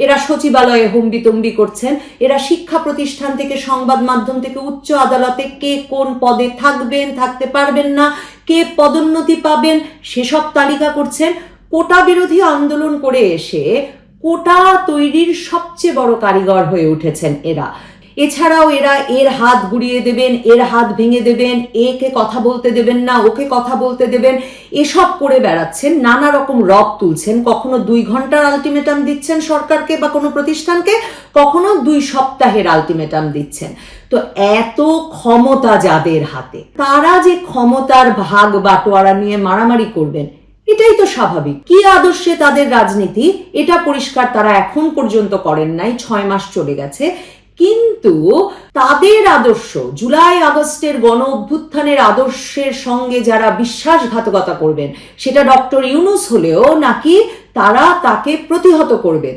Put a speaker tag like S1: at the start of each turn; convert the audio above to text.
S1: এরা সচিবালয়ে হম্বিতম্বি করছেন, এরা শিক্ষা প্রতিষ্ঠান থেকে, সংবাদ মাধ্যম থেকে, উচ্চ আদালতে কে কোন পদে থাকবেন, থাকতে পারবেন না, কে পদোন্নতি পাবেন সেসব তালিকা করছেন। কোটা বিরোধী আন্দোলন করে এসে কোটা তৈরির সবচেয়ে বড় কারিগর হয়ে উঠেছেন এরা। এছাড়াও এরা এর হাত গুড়িয়ে দেবেন, এর হাত ভেঙে দেবেন, একে কথা বলতে দেবেন না, ওকে কথা বলতে দেবেন, এসব করে বেড়াচ্ছেন, নানা রকম রব তুলছেন। কখনো 2 ঘন্টার আলটিমেটাম দিচ্ছেন সরকারকে বা কোনো প্রতিষ্ঠানকে, কখনো 2 সপ্তাহের আলটিমেটাম দিচ্ছেন। তো এত ক্ষমতা যাদের হাতে, তারা যে ক্ষমতার ভাগ বাটোয়ারা নিয়ে মারামারি করবেন, এটাই তো স্বাভাবিক। কি আদর্শে তাদের রাজনীতি এটা পরিষ্কার তারা এখন পর্যন্ত করেন নাই, 6 মাস চলে গেছে। কিন্তু তাদের আদর্শ, জুলাই আগস্টের গণ অভ্যুত্থানের আদর্শের সঙ্গে যারা বিশ্বাসঘাতকতা করবেন, সেটা ডক্টর ইউনূস হলেও নাকি তারা তাকে প্রতিহত করবেন।